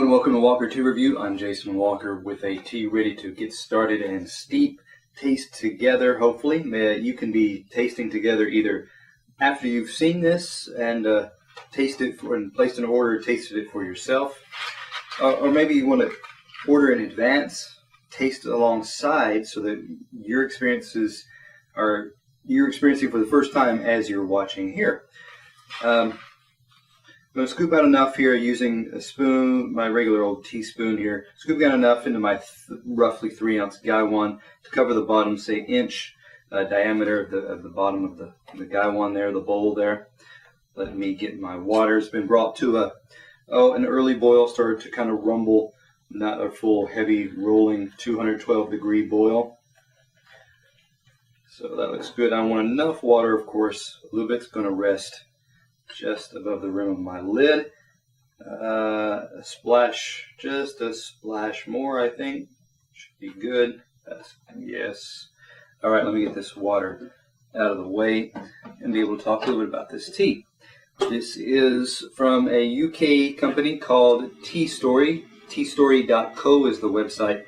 and welcome to Walker Tea Review. I'm Jason Walker with a tea ready to get started and steep, taste together, hopefully. You can be tasting together either after you've seen this and tasted it and placed an order, tasted it for yourself, or maybe you want to order in advance, taste alongside so that your experiences are you're experiencing for the first time as you're watching here. I'm going to scoop out enough here using a spoon, my regular old teaspoon here. Scoop out enough into my roughly 3-ounce gaiwan to cover the bottom, say inch diameter of the bottom of the gaiwan there, the bowl there. Let me get my water. It's been brought to an early boil, started to kind of rumble, not a full heavy rolling 212 degree boil. So that looks good. I want enough water, of course. A little bit's going to rest just above the rim of my lid. A splash, just a splash more, I think. Should be good. Yes. All right, let me get this water out of the way and be able to talk a little bit about this tea. This is from a UK company called Tea Story. teastory.co is the website.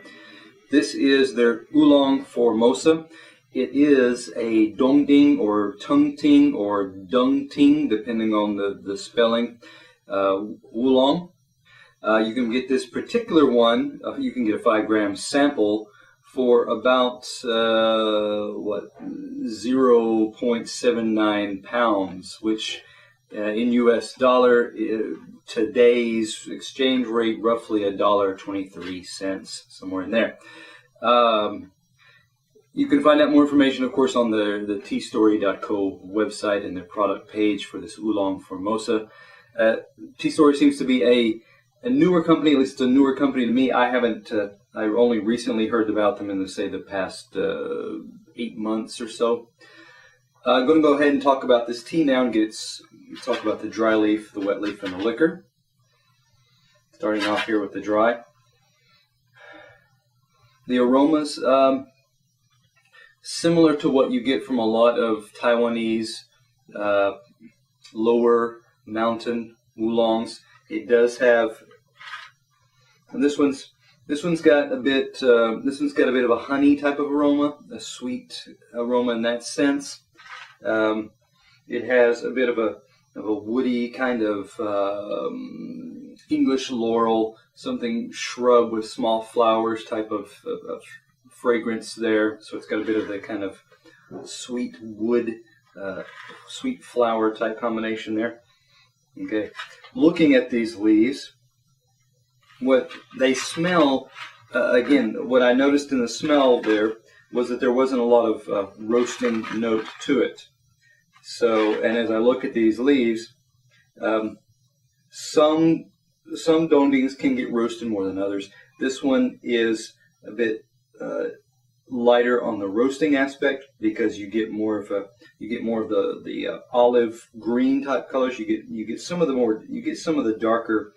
This is their Oolong Formosa. It is a dongting or tungting or dungting, depending on the spelling, Oolong. You can get this particular one, you can get a 5-gram sample for about, 0.79 pounds, which in US dollar, today's exchange rate, roughly $1.23, somewhere in there. You can find out more information, of course, on the teastory.co website and their product page for this Oolong Formosa. Tea Story seems to be a newer company, at least it's a newer company to me. I only recently heard about them in, the past 8 months or so. I'm going to go ahead and talk about this tea now and talk about the dry leaf, the wet leaf, and the liquor. Starting off here with the dry. The aromas, similar to what you get from a lot of Taiwanese lower mountain oolongs. It does have, and this one's got a bit of a honey type of aroma, a sweet aroma in that sense. It has a bit of a woody kind of English laurel, something shrub with small flowers type of fragrance there. So it's got a bit of the kind of sweet wood, sweet flower type combination there. Okay, looking at these leaves, what they smell, again, what I noticed in the smell there was that there wasn't a lot of roasting note to it. So, and as I look at these leaves, some dongdings can get roasted more than others. This one is a bit lighter on the roasting aspect because you get more of the olive green type colors. You get some of the darker,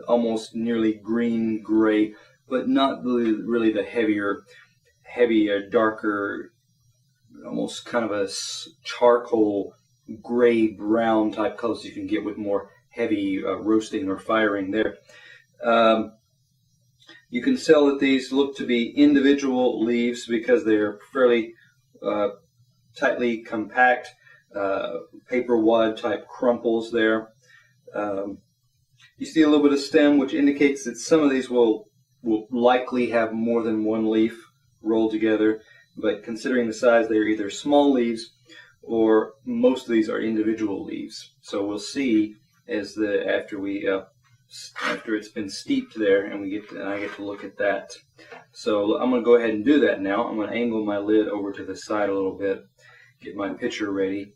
almost nearly green gray, but not really the heavier, darker, almost kind of a charcoal gray brown type colors you can get with more heavy roasting or firing there. You can tell that these look to be individual leaves because they're fairly tightly compact, paper wad type crumples there. You see a little bit of stem, which indicates that some of these will likely have more than one leaf rolled together, but considering the size, they're either small leaves or most of these are individual leaves. So we'll see after it's been steeped there, and I get to look at that. So I'm going to go ahead and do that now. I'm going to angle my lid over to the side a little bit, get my pitcher ready.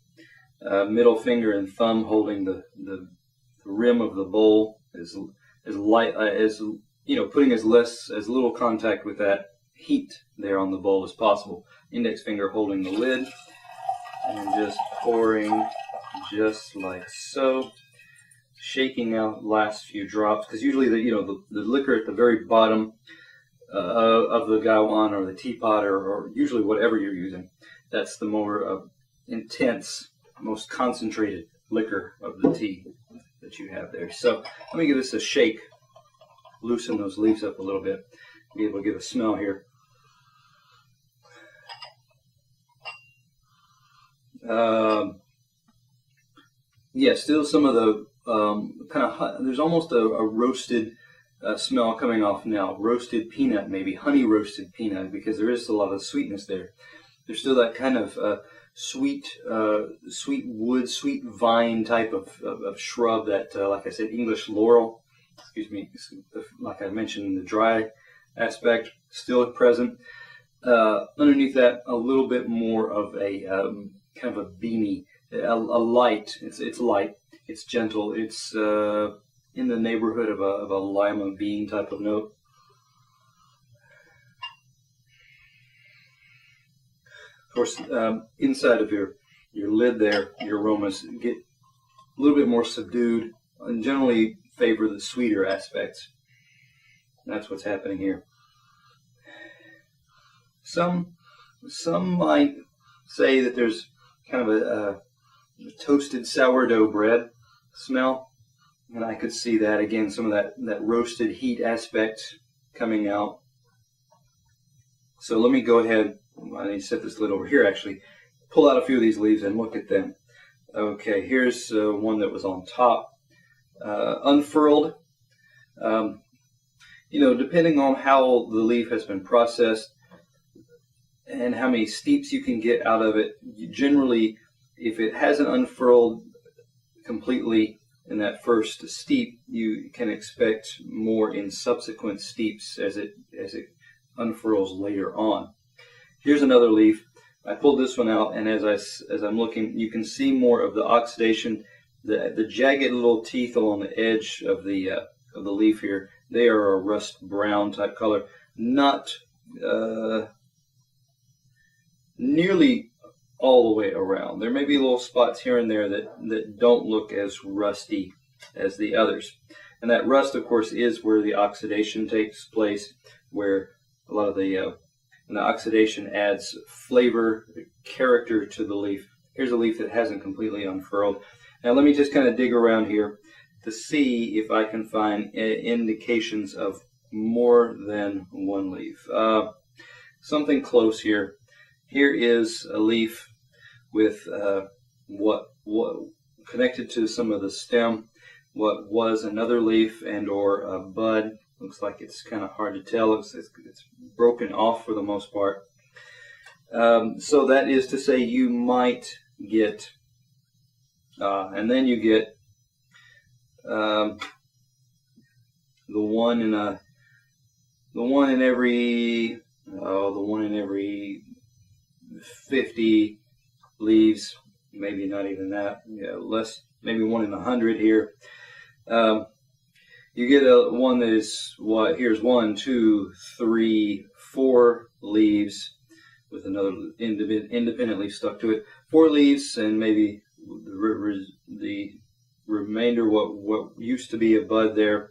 Middle finger and thumb holding the rim of the bowl as light as putting as little contact with that heat there on the bowl as possible. Index finger holding the lid and just pouring just like so. Shaking out the last few drops, because usually the liquor at the very bottom of the gaiwan or the teapot or usually whatever you're using, that's the more intense, most concentrated liquor of the tea that you have there. So let me give this a shake loosen those leaves up a little bit, be able to get a smell here. Yeah, still some of the kind of, there's almost a roasted smell coming off now. Roasted peanut, maybe honey roasted peanut, because there is a lot of sweetness there. There's still that kind of sweet wood, sweet vine type of shrub that, like I said, English laurel, excuse me, like I mentioned in the dry aspect, still present. Underneath that, a little bit more of a kind of a beamy, a light. It's light. It's gentle. It's in the neighborhood of a lima bean type of note. Of course, inside of your lid there, your aromas get a little bit more subdued and generally favor the sweeter aspects. That's what's happening here. Some might say that there's kind of a toasted sourdough bread smell, and I could see that again, some of that roasted heat aspect coming out. So let me go ahead. I need to set this lid over here, actually. Pull out a few of these leaves and look at them. Okay, here's one that was on top. Unfurled. Depending on how the leaf has been processed and how many steeps you can get out of it, generally, if it hasn't unfurled completely in that first steep, you can expect more in subsequent steeps as it unfurls later on. Here's another leaf. I pulled this one out, and as I'm looking, you can see more of the oxidation, the jagged little teeth along the edge of the leaf here. They are a rust brown type color, not nearly all the way around. There may be little spots here and there that don't look as rusty as the others. And that rust, of course, is where the oxidation takes place, where a lot of the oxidation adds flavor, character to the leaf. Here's a leaf that hasn't completely unfurled. Now let me just kind of dig around here to see if I can find indications of more than one leaf. Something close here. Here is a leaf with what connected to some of the stem, what was another leaf and or a bud. Looks like it's kind of hard to tell. It's broken off for the most part. So that is to say, you might get, and then you get the one in every 50 leaves, maybe not even that. Yeah, less, maybe 1 in 100 here. You get one that is here's 1, 2, 3, 4 leaves with another independent leaf stuck to it. 4 leaves and maybe the remainder what used to be a bud there.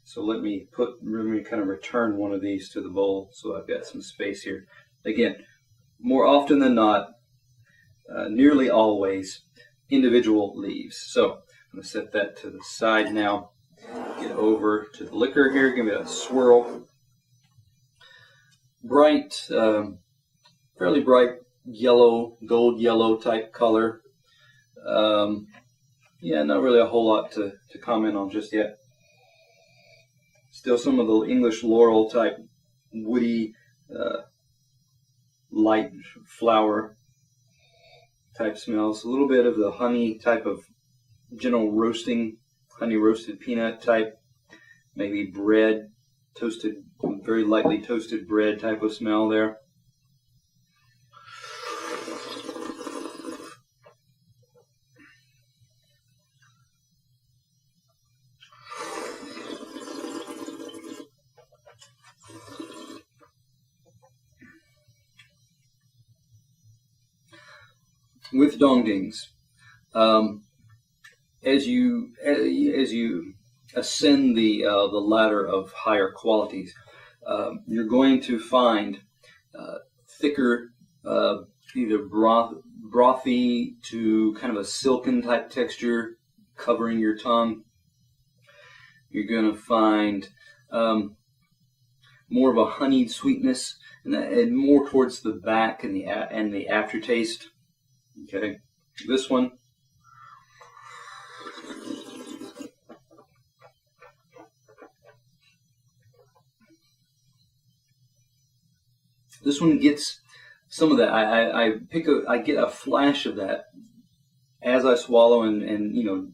So let me kind of return one of these to the bowl so I've got some space here. Again, more often than not, nearly always, individual leaves. So I'm going to set that to the side now. Get over to the liquor here, give it a swirl. Bright, fairly bright yellow, gold yellow type color. Yeah, not really a whole lot to comment on just yet. Still some of the English laurel type woody, light flower type smells. A little bit of the honey type of gentle roasting, honey roasted peanut type, maybe bread, toasted, very lightly toasted bread type of smell there. With dongdings, as you ascend the ladder of higher qualities, you're going to find thicker, either brothy to kind of a silken type texture covering your tongue. You're going to find more of a honeyed sweetness, and more towards the back and the aftertaste. Okay, this one. This one gets some of that. I get a flash of that as I swallow, and you know,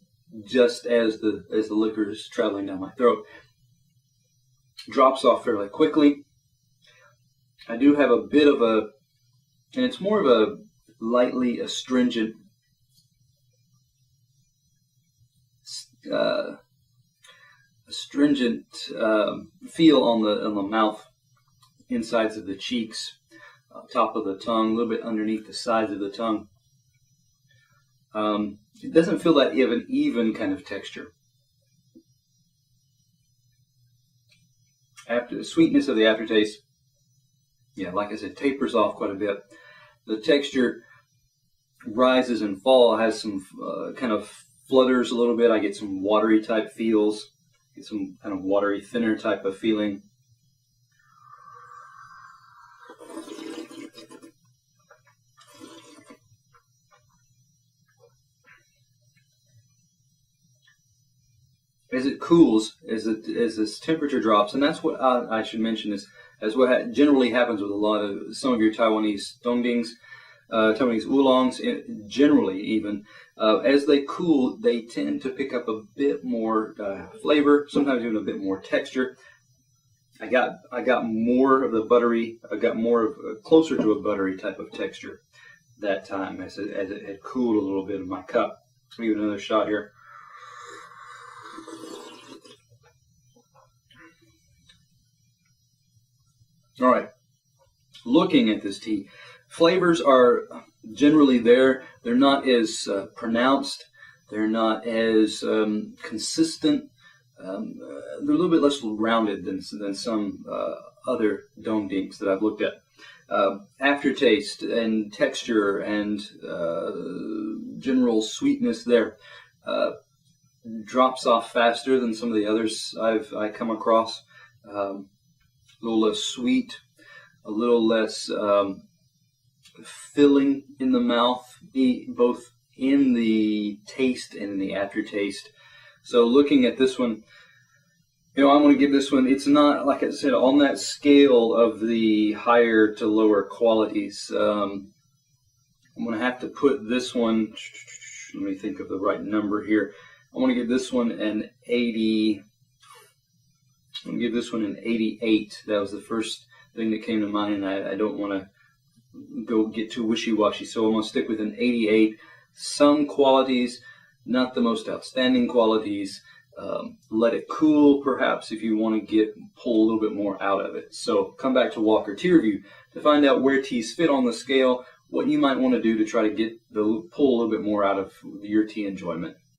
just as the liquor is traveling down my throat. Drops off fairly quickly. I do have a bit of a, and it's more of a lightly astringent feel on the mouth, insides of the cheeks, top of the tongue, a little bit underneath the sides of the tongue. It doesn't feel that even kind of texture. After the sweetness of the aftertaste, yeah, like I said, tapers off quite a bit. The texture rises and falls, has some kind of flutters a little bit. I get some watery type feels, get some kind of watery, thinner type of feeling. As it cools, as this temperature drops, and that's what I should mention is, as what generally happens with some of your Taiwanese dongdings, Taiwanese oolongs, generally even, as they cool, they tend to pick up a bit more flavor, sometimes even a bit more texture. I got more of the buttery, I got more of closer to a buttery type of texture that time as it had cooled a little bit in my cup. Let's give it another shot here. All right, looking at this tea, flavors are generally there. They're not as pronounced. They're not as consistent. They're a little bit less rounded than some other dongdings that I've looked at. Aftertaste and texture and general sweetness there drops off faster than some of the others I come across. A little less sweet, a little less filling in the mouth, both in the taste and in the aftertaste. So looking at this one, you know, I'm going to give this one, it's not, like I said, on that scale of the higher to lower qualities. I'm going to have to put this one, let me think of the right number here. I want to give this one an 80. I'm going to give this one an 88. That was the first thing that came to mind, and I don't want to get too wishy-washy, so I'm going to stick with an 88. Some qualities, not the most outstanding qualities. Let it cool, perhaps, if you want to pull a little bit more out of it. So come back to Walker Tea Review to find out where teas fit on the scale, what you might want to do to try to pull a little bit more out of your tea enjoyment.